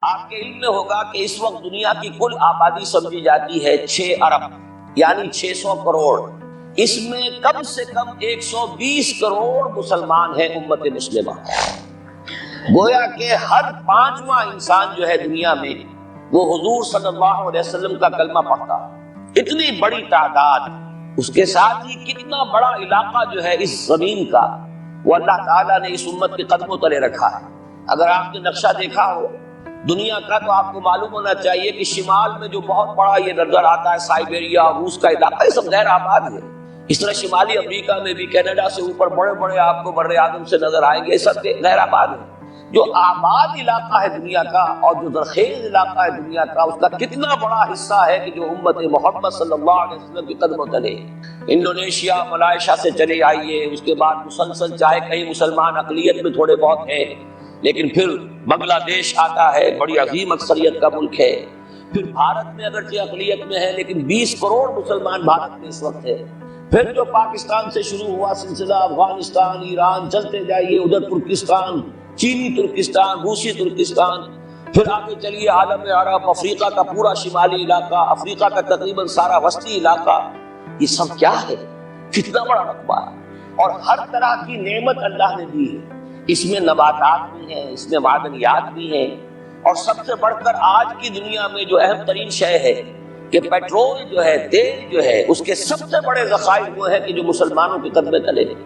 آپ کے علم میں ہوگا کہ اس وقت دنیا کی کل آبادی سمجھی جاتی ہے 6 ارب یعنی 600 کروڑ. اس میں کم سے کم 120 کروڑ مسلمان ہیں امت مسلمہ. گویا کہ ہر 5واں انسان جو ہے دنیا میں وہ حضور صلی اللہ علیہ وسلم کا کلمہ پڑھتا ہے. اتنی بڑی تعداد، اس کے ساتھ ہی کتنا بڑا علاقہ جو ہے اس زمین کا وہ اللہ تعالیٰ نے اس امت کے قدموں تلے رکھا ہے. اگر آپ نے نقشہ دیکھا ہو دنیا کا تو آپ کو معلوم ہونا چاہیے کہ شمال میں جو بہت بڑا یہ نظر آتا ہے سائبیریا، روس کا علاقہ، یہ سب غیر آباد ہے. اس طرح شمالی امریکہ میں بھی کینیڈا سے اوپر بڑے بڑے آپ کو بر اعظم سے نظر آئیں گے، یہ سب غیر آباد ہے. جو آباد علاقہ ہے دنیا کا اور جو زرخیز علاقہ ہے دنیا کا، اس کا کتنا بڑا حصہ ہے کہ جو امت محمد صلی اللہ علیہ وسلم کے قدموں تلے. انڈونیشیا، ملائیشیا سے چلے آئیے، اس کے بعد مسلسل چاہے کہیں مسلمان اقلیت میں تھوڑے بہت ہیں، لیکن پھر بنگلہ دیش آتا ہے، بڑی عظیم اکثریت کا ملک ہے. پھر بھارت میں اگرچہ اقلیت میں ہے لیکن 20 کروڑ مسلمان بھارت میں اس وقت ہے. پھر جو پاکستان سے شروع ہوا سلسلہ، افغانستان، ایران، چلتے جائیے ادھر ترکستان، چینی ترکستان، روسی ترکستان، پھر آگے چلیے عالم عرب، افریقہ کا پورا شمالی علاقہ، افریقہ کا تقریباً سارا وسطی علاقہ. یہ سب کیا ہے؟ کتنا بڑا رقبہ ہے. اور ہر طرح کی نعمت اللہ نے دی ہے. اس میں نباتات بھی ہیں، اس میں معدنیات بھی ہیں، اور سب سے بڑھ کر آج کی دنیا میں جو اہم ترین شے ہے کہ پیٹرول جو ہے، تیل جو ہے، اس کے سب سے بڑے ذخائر وہ ہیں کہ جو مسلمانوں کے قدمے تلے ہیں.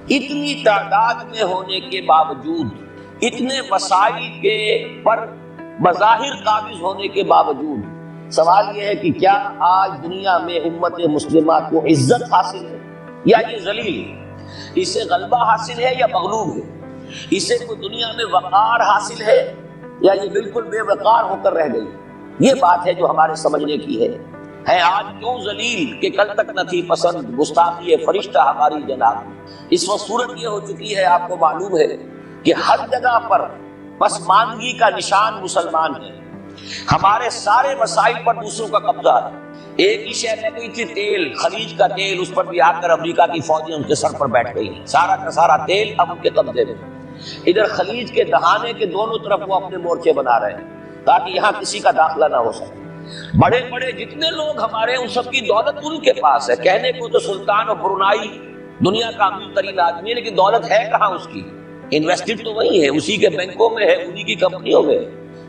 اتنی تعداد میں ہونے کے باوجود، اتنے وسائل کے پر بظاہر قابض ہونے کے باوجود، سوال یہ ہے کہ کیا آج دنیا میں امت مسلمہ کو عزت حاصل ہے یا یہ ذلیل ہے؟ اسے غلبہ حاصل ہے یا مغلوب ہے؟ اسے کوئی دنیا میں وقار حاصل ہے یا یہ بالکل بے وقار ہو کر رہ گئی؟ یہ بات ہے جو ہمارے سمجھنے کی ہے. آج کیوں ذلیل کہ کل تک نہ تھی پسند، گستاخی فرشتہ ہماری جناب. اس وقت صورت یہ ہو چکی ہے، آپ کو معلوم ہے کہ ہر جگہ پر پسماندگی کا نشان مسلمان ہے. ہمارے سارے وسائل پر دوسروں کا قبضہ ہے. ایک ہی شے رہ گئی تھی تیل، خلیج کا تیل، اس پر بھی آ کر امریکہ کی فوجیں ان کے سر پر بیٹھ گئی. سارا کا سارا تیل اب ان کے قبضے میں. ادھر خلیج کے دہانے کے دونوں طرف وہ اپنے مورچے بنا رہے ہیں تاکہ یہاں کسی کا داخلہ نہ ہو سکے. بڑے بڑے جتنے لوگ ہمارے ان سب کی دولت ان کے پاس ہے. کہنے کو تو سلطان اور برونائی دنیا کا امیر ترین آدمی ہے، لیکن دولت ہے کہاں اس کی؟ انویسٹڈ تو وہی ہے، اسی کے بینکوں میں ہے، انہی کی کمپنیوں میں.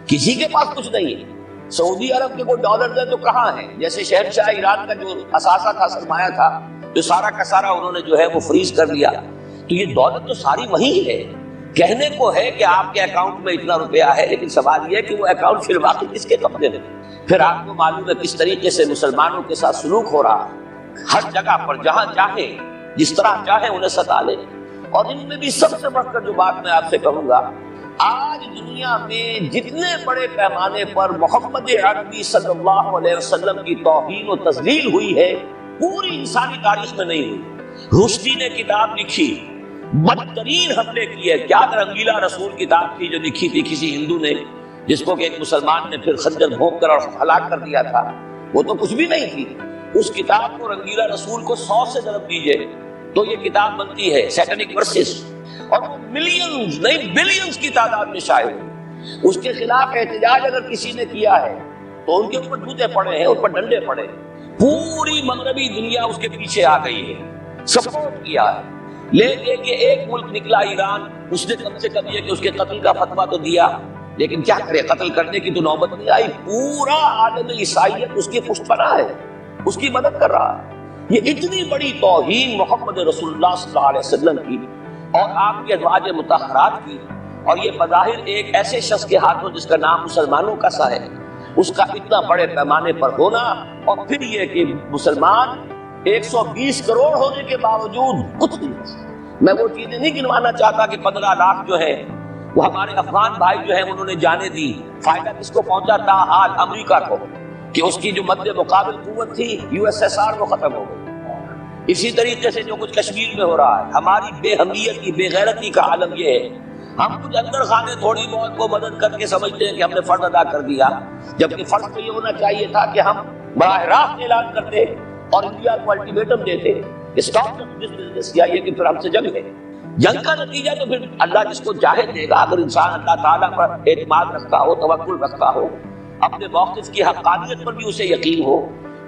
کسی کے پاس کچھ نہیں ہے. سعودی عرب کے کوئی ڈالر ہے تو کہاں ہے؟ جیسے شہنشاہ ایران کا جو اثاثہ تھا، سرمایہ تھا، جو سارا کا سارا انہوں نے جو ہے وہ فریز کر لیا. تو یہ دولت تو ساری وہی ہے. کہنے کو ہے کہ آپ کے اکاؤنٹ میں اتنا روپیہ ہے، لیکن سوال یہ ہے کہ وہ اکاؤنٹ پھر واقعی کس کے قبضے میں؟ پھر آپ کو معلوم ہے کس طریقے سے مسلمانوں کے ساتھ سلوک ہو رہا ہے. ہر جگہ پر جہاں چاہے، جس طرح چاہے انہیں ستا لے. اور ان میں بھی سب سے بڑھ کر جو بات میں آپ سے کہوں گا، آج دنیا میں جتنے بڑے پیمانے پر محمد عربی صلی اللہ علیہ وسلم کی توہین و تذلیل ہوئی ہے، پوری انسانی تاریخ میں نہیں ہوئی. رشدی نے کتاب لکھی، بدترین حملے کیے. کیا رنگیلا رسول کتاب تھی جو لکھی تھی کسی ہندو نے، جس کو کہ ایک مسلمان نے پھر خنجر بھونک کر اور ہلاک کر دیا تھا. وہ تو کچھ بھی نہیں تھی. اس کتاب کو رنگیلا رسول کو 100 سے ضرب دیجئے تو یہ کتاب بنتی ہے سیٹنک ورسز، اور وہ ملینز نہیں بلینز کی تعداد میں شائع ہوئی. اس کے خلاف احتجاج اگر کسی نے کیا ہے تو ان کے اوپر جوتے پڑے ہیں، ان پر ڈنڈے پڑے. پوری مغربی دنیا اس کے پیچھے آ گئی ہے، سپورٹ کیا ہے. لے کے ایک ملک نکلا ایران، اس نے کم سے کم یہ کہ اس کے قتل کا فتویٰ تو دیا، لیکن کیا کرے، قتل کرنے کی تو نوبت نہیں آئی. پورا عالم عیسائیت اس کی پشت پناہ ہے، اس کی مدد کر رہا ہے. یہ اتنی بڑی توہین محمد رسول اللہ صلی اللہ علیہ وسلم کی اور آپ کے ازواج مطہرات کی، اور یہ بظاہر ایک ایسے شخص کے ہاتھوں جس کا نام مسلمانوں کا سا ہے، اس کا اتنا بڑے پیمانے پر ہونا. اور پھر یہ کہ مسلمان 120 کروڑ ہونے کے باوجود کچھ نہیں. میں وہ چیزیں نہیں گنوانا چاہتا کہ 15 لاکھ جو ہے وہ ہمارے افغان بھائی جو ہیں انہوں نے جانے دی. فائدہ کس کو پہنچا تھا؟ حال امریکہ کو، کہ اس کی جو مد مقابل قوت تھی USSR وہ ختم ہو گئی. اسی طریقے سے جو کچھ کشمیر میں ہو رہا ہے، ہماری بے ہمیت کی، بے غیرتی کا عالم یہ ہے. ہم کچھ اندر خانے تھوڑی بہت کو مدد کر کے سمجھتے ہیں کہ ہم نے فرض ادا کر دیا، جبکہ فرض تو یہ ہونا چاہیے تھا کہ ہم براہ راست اعلان کرتے اور انڈیا کو الٹیمیٹم دیتے کہ اسٹاپ دس بزنس، یا یہ کہ پھر ہم سے جنگ ہے. جنگ کا نتیجہ تو پھر اللہ جس کو چاہے دے گا. اگر انسان اللہ تعالیٰ پر اعتماد رکھتا ہو، توکل رکھتا ہو، اپنے موقف کی حقانیت پر بھی اسے یقین ہو،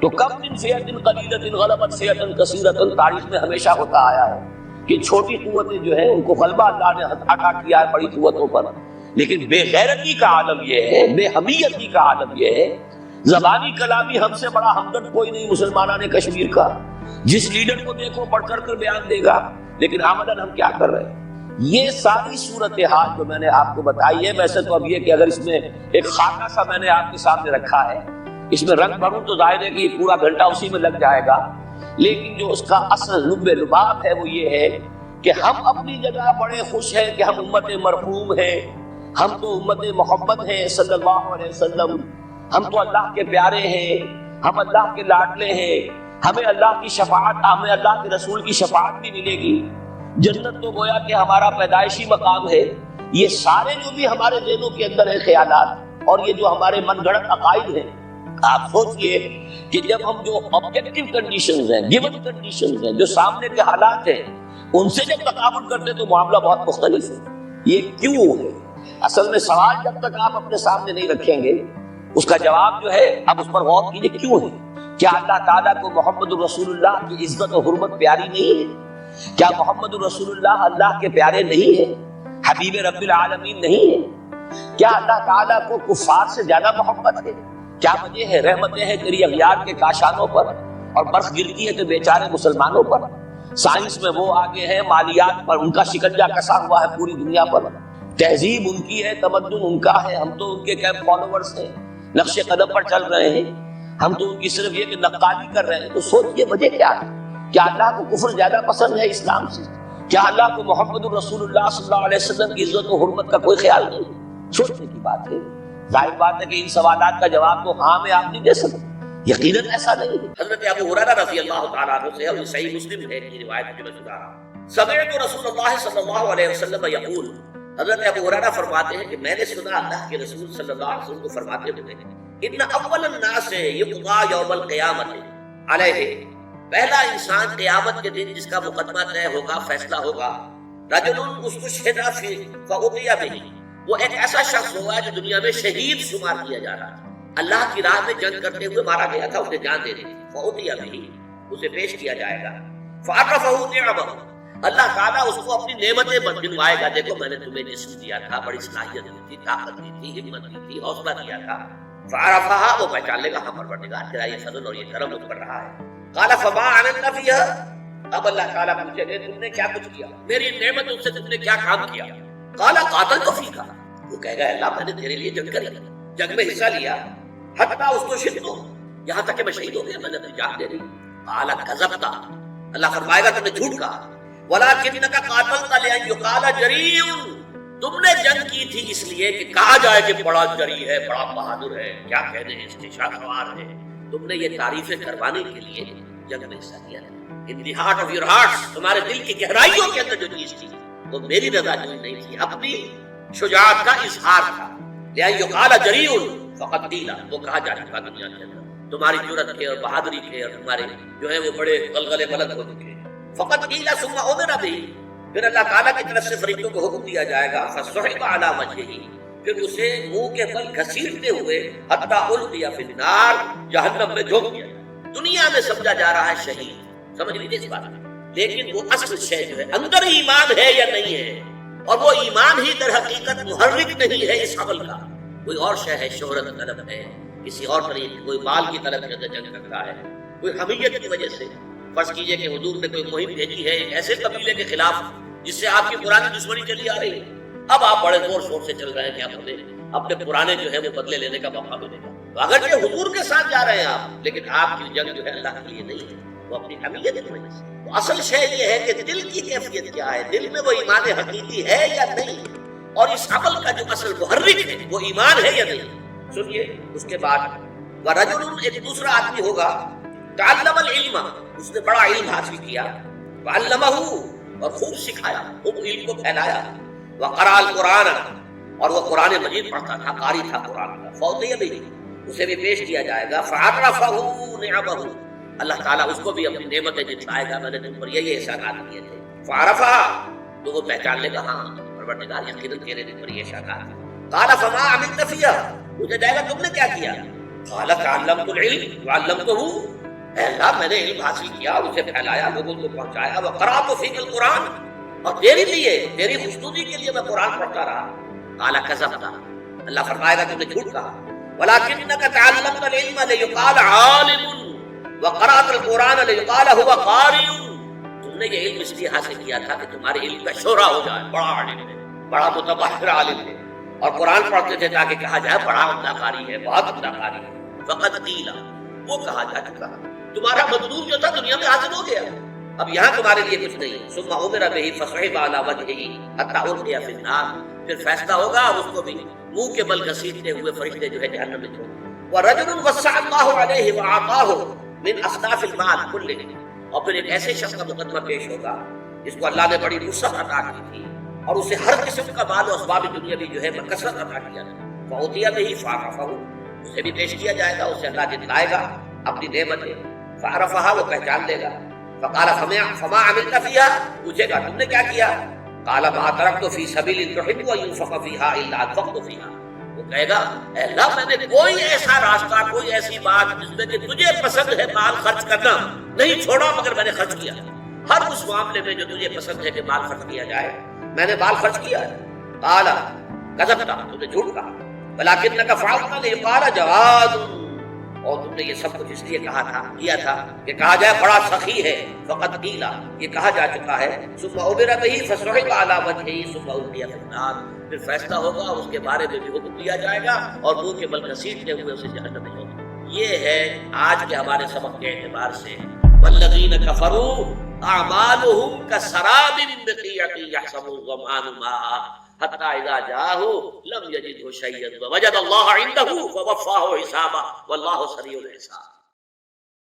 تو کم من فئۃ قلیلۃ غلبت فئۃ کثیرۃ تاریخ میں ہمیشہ ہوتا آیا ہے کہ چھوٹی قوتیں جو ہیں ان کو غلبہ اللہ نے عطا کیا ہے بڑی قوتوں پر. لیکن بے غیرتی کا عالم یہ ہے، بے حمیتی کا عالم یہ ہے. زبانی کلامی ہم سے بڑا ہمدرد کوئی نہیں مسلمانان کشمیر کا. جس لیڈر کو دیکھو بڑھ چڑھ کر بیان دے گا، لیکن عملاً ہم کیا کر رہے ہیں؟ یہ ساری صورتحال جو میں نے آپ کو بتائی ہے، ویسے تو اب یہ کہ اگر اس میں ایک خاکہ سا میں نے آپ کے سامنے رکھا ہے، اس میں رنگ بھروں تو ظاہر ہے کہ پورا گھنٹہ اسی میں لگ جائے گا. لیکن جو اس کا اصل لب لباب ہے وہ یہ ہے کہ ہم اپنی جگہ بڑے خوش ہیں کہ ہم امت مرحوم ہیں، ہم تو امت محمد ہیں صلی اللہ علیہ وسلم، ہم تو اللہ کے پیارے ہیں، ہم اللہ کے لاڈلے ہیں، ہمیں اللہ کی شفاعت، ہمیں اللہ کے رسول کی شفاعت بھی ملے گی، جنت تو گویا کہ ہمارا پیدائشی مقام ہے. یہ سارے جو بھی ہمارے ذہنوں کے اندر ہیں خیالات، اور یہ جو ہمارے من گھڑت عقائد ہیں، آپ سوچئے کہ جب ہم جو آبجیکٹیو کنڈیشنز ہیں، گیون کنڈیشنز ہیں، جو سامنے کے حالات ہیں، ان سے جب تقابل کرتے تو معاملہ بہت مختلف ہے. یہ کیوں ہے؟ اصل میں سوال جب تک آپ اپنے سامنے نہیں رکھیں گے اس کا جواب جو ہے اب اس پر غور کیجئے کیوں ہے. کیا اللہ تعالیٰ کو محمد الرسول اللہ کی عزت و حرمت پیاری نہیں ہے؟ کیا محمد الرسول اللہ اللہ کے پیارے نہیں ہیں، حبیب رب العالمین نہیں ہے؟ کیا اللہ تعالیٰ کو کفار سے زیادہ محبت ہے؟ کیا وجہ ہے؟ رحمتیں ہیں تیری اغیار کے کاشانوں پر، اور برف گرتی ہے تو بیچارے مسلمانوں پر. سائنس میں وہ آگے ہیں، مالیات پر ان کا شکنجہ کسا ہوا ہے پوری دنیا پر. تہذیب ان کی ہے، تمدن ان کا ہے، ہم تو ان کے کیمپ فالوورز ہیں، نقش قدم پر چل رہے ہیں. ہم تو ان کی صرف یہ کہ نقالی کر رہے ہیں. تو سوچئے وجہ کیا ہے؟ کیا اللہ کو کفر زیادہ پسند ہے اسلام سے؟ کیا اللہ کو محمد الرسول اللہ صلی اللہ علیہ وسلم کی عزت و حرمت کا کوئی خیال نہیں؟ سوچنے کی بات ہے. ظاہر بات ہے کہ ان سوالات کا جواب تو ہاں میں آپ نہیں دے سکتے، یقیناً ایسا نہیں ہے. حضرت ابو ہریرہ رضی اللہ تعالیٰ عنہ سے، اور صحیح مسلم ہے کی روایت جو میں سنا رہا ہوں، سمعت رسول اللہ صلی اللہ علیہ وسلم یقول، حضرت ابو ہریرہ فرماتے ہیں کہ میں نے سنا اللہ کے رسول صلی اللہ علیہ وسلم کو فرماتے ہوئے، ان اول الناس یقضى یوم القیامت علیہ، پہلا انسان قیامت کے دن جس کا مقدمہ طے ہوگا، فیصلہ ہوگا، رجل استشہد فأتي به، وہ ایک ایسا شخص ہوگا جو دنیا میں شہید شمار کیا جا رہا تھا، اللہ کی راہ میں جنگ کرتے ہوئے مارا گیا تھا، اسے جان دے دی تھی. فأتي به، اسے پیش کیا جائے گا. فعرفه نعمه، اللہ تعالیٰ اس کو اپنی نعمتیں بنوائے گا. دیکھو میں نے تمہیں جسم دیا تھا، بڑی صلاحیت دی تھی، طاقت دی تھی، ہمت دی تھی، حوصلہ دیا تھا. فعرفها، وہ پہچان لے گا ہاں پروردگار تیرا یہ فضل اور یہ کرم مجھ پر رہا ہے. قال فما عملت فيها، اب اللہ تعالیٰ پوچھے گے تم نے کیا کچھ کیا، میری نعمتوں سے تم نے کیا کام کیا. قال قاتلت فيك، وہ کہے گا اللہ میں نے تیرے لیے جنگ کری، جنگ میں حصہ لیا، حتی استشہدت، یہاں تک کہ میں شہید ہو گیا، میں نے اپنی جان دے دی. قال کذبت، اللہ فرمائے گا تم نے جھوٹ کہا. ولکنک قاتلت لان یقال جریء، تم نے جنگ کی تھی اس لیے کہ کہا جائے کہ بڑا جری ہے، بڑا بہادر ہے، کیا کہنے ہیں، استشاء سوار ہے. تم نے یہ تعریفیں کروانے کے لیے جنگ میں حصہ لیا. In the heart of your hearts, تمہارے دل کی گہرائیوں کے اندر جو چیز تھی وہ میری رضا جوئی نہیں تھی، اپنی شجاعت کا اظہار تھا. لان یقال جریء فقد قیل، وہ کہا جا چکا دنیا کے اندر تمہاری جرأت کے اور بہادری کے اور تمہارے جو ہے وہ بڑے غلغلے بلند ہو چکے. فقد قیل ثم امر به، پھر اللہ تعالیٰ کی طرف سے فرشتوں کو حکم دیا جائے گا. فصعق علی وجهه، پھر اسے منہ کے بل گھسیٹتے ہوئے حتی القی فی النار، جہنم میں جھونک دیا. دنیا میں سمجھا جا رہا ہے شہید، سمجھ لیجیے اس بات میں، لیکن وہ اصل شے جو ہے اندر ایمان ہے یا نہیں ہے، اور وہ ایمان ہی در حقیقت محرک نہیں ہے اس عمل کا. کوئی اور شے ہے، شہرت طلب ہے، کسی اور طریقے، کوئی مال کی طلب کے اندر جنگ کرتا ہے، کوئی حمیت کی وجہ سے. فرض کیجئے کہ حضور نے کوئی مہم بھیجی ہے ایک ایسے قبیلے کے خلاف جس سے آپ کی پرانی دشمنی چلی آ رہی ہے، اب آپ بڑے زور شور سے چل رہے ہیں کہ اب ہمیں اپنے پرانے جو ہے وہ بدلے لینے کا موقع ملے گا. اگرچہ حضور کے ساتھ جا رہے ہیں آپ، لیکن آپ کی جنگ جو ہے اللہ کے لیے نہیں ہے، وہ اپنی حمیت کی وجہ سے. تو اصل شے یہ ہے کہ دل کی کیفیت کیا ہے، دل میں وہ ایمان حقیقی ہے یا نہیں، اور اس عمل کا جو اصل محرک ہے وہ ایمان ہے یا نہیں. سنیے اس کے بعد وَرَجُلٌ، ایک دوسرا آدمی ہوگا، تعلم العلم، اس نے بڑا علم حاصل کیا، وعلمہ، اور خوب سکھایا، خوب علم کو پھیلایا، وقرأ القرآن، اور وہ قرآن مجید پڑھتا تھا، قاری تھا قرآن کا. فأتي به، اسے بھی پیش کیا جائے گا. فعرفہ نعمہ، اللہ تعالیٰ اس کو بھی اپنی نعمتیں جتلائے گا، میں نے تم پر یہ احسانات کیے تھے. فعرفہ، تو وہ پہچان لے گا ہاں پروردگار یقیناً تیرے دل پر یہ شانات ہے. قال فما عملت فيها، پوچھا جائے گا تم نے کیا کیا؟ قال تعلمت العلم وعلمته، اے اللہ میں نے علم حاصل کیا اور اسے پھیلایا، لوگوں کو پہنچایا. وقرأت فيك القرآن، اور تیری لیے تیری خوشنودی کے لیے میں قرآن پڑھتا رہا. قال كذبت، اللہ فرمائے گا تم نے جھوٹ کہا. ولكنك تعلمت العلم ليقال عالم وقرأت القرآن ليقال هو قارئ، تم نے یہ علم اس لیے حاصل کیا تھا کہ تمہارے علم کا شہرہ ہو جائے، بڑا عالم ہے، بڑا متبحر عالم ہے. اور قرآن پڑھتے تھے تاکہ کہا جائے بڑا عمدہ قاری ہے، بہت عمدہ قاری ہے. فقط قیل، وہ کہا جا چکا، تمہارا مطلوب جو تھا دنیا میں حاصل ہو گیا، اب یہاں تمہارے لیے کچھ نہیں. ثم امر به فصعد على وجهه حتى القي في النار، پھر فیصلہ ہوگا اس کو بھی منہ کے بل گھسیٹتے ہوئے فرشتے جو ہے جہنم میں چھوڑ. ورجل وسع الله عليه واعطاه من اصناف المال كله، اور پھر ایک ایسے شخص کا مقدمہ پیش ہوگا جس کو اللہ نے بڑی وسعت عطا کی تھی اور اسے ہر قسم کا مال و اسباب دنیاوی جو ہے بکثرت عطا کیا تھا. فاوتي به فعرفه، اسے بھی پیش کیا جائے گا، اسے اللہ دکھلائے گا اپنی نعمتیں. فعرفها، وہ پہچان لے گا. فقال فما عملت فيها، پوچھے گا تم نے کیا کیا؟ قال ما تركت في سبيل تحب ان ينفق فيها الا انفقت فيها، وہ کہے گا اے اللہ میں نے کوئی ایسا راستہ، کوئی ایسی بات جس میں کہ تجھے پسند ہے مال خرچ کرنا نہیں چھوڑا مگر میں نے خرچ کیا. ہر اس معاملے میں جو تجھے پسند ہے کہ مال خرچ کیا جائے میں نے مال خرچ کیا ہے. قال كذبت، تم نے جھوٹ کہا. ولكنك فعلت ليقال جواد، اور تم نے یہ سب کچھ اس لیے کہا تھا، کیا تھا کہ کہا جائے بڑا سخی ہے. فقط قیل، یہ کہا جا چکا ہے. ثم امر به فصعد على وجهه ثم القي في النار، پھر فیصلہ ہوگا اس کے بارے میں بھی حکم دیا جائے گا اور منہ کے بل گھسیٹتے ہوئے اسے جہنم میں چھوڑا. یہ ہے آج کے ہمارے سبق کے اعتبار سے. والذین کفروا اعمالهم كسراب بقيعة يحسبه الظمآن ماء حتى اذا جاءه لم يجده شيئا ووجد الله عنده فوفاه حسابه والله سريع الحساب.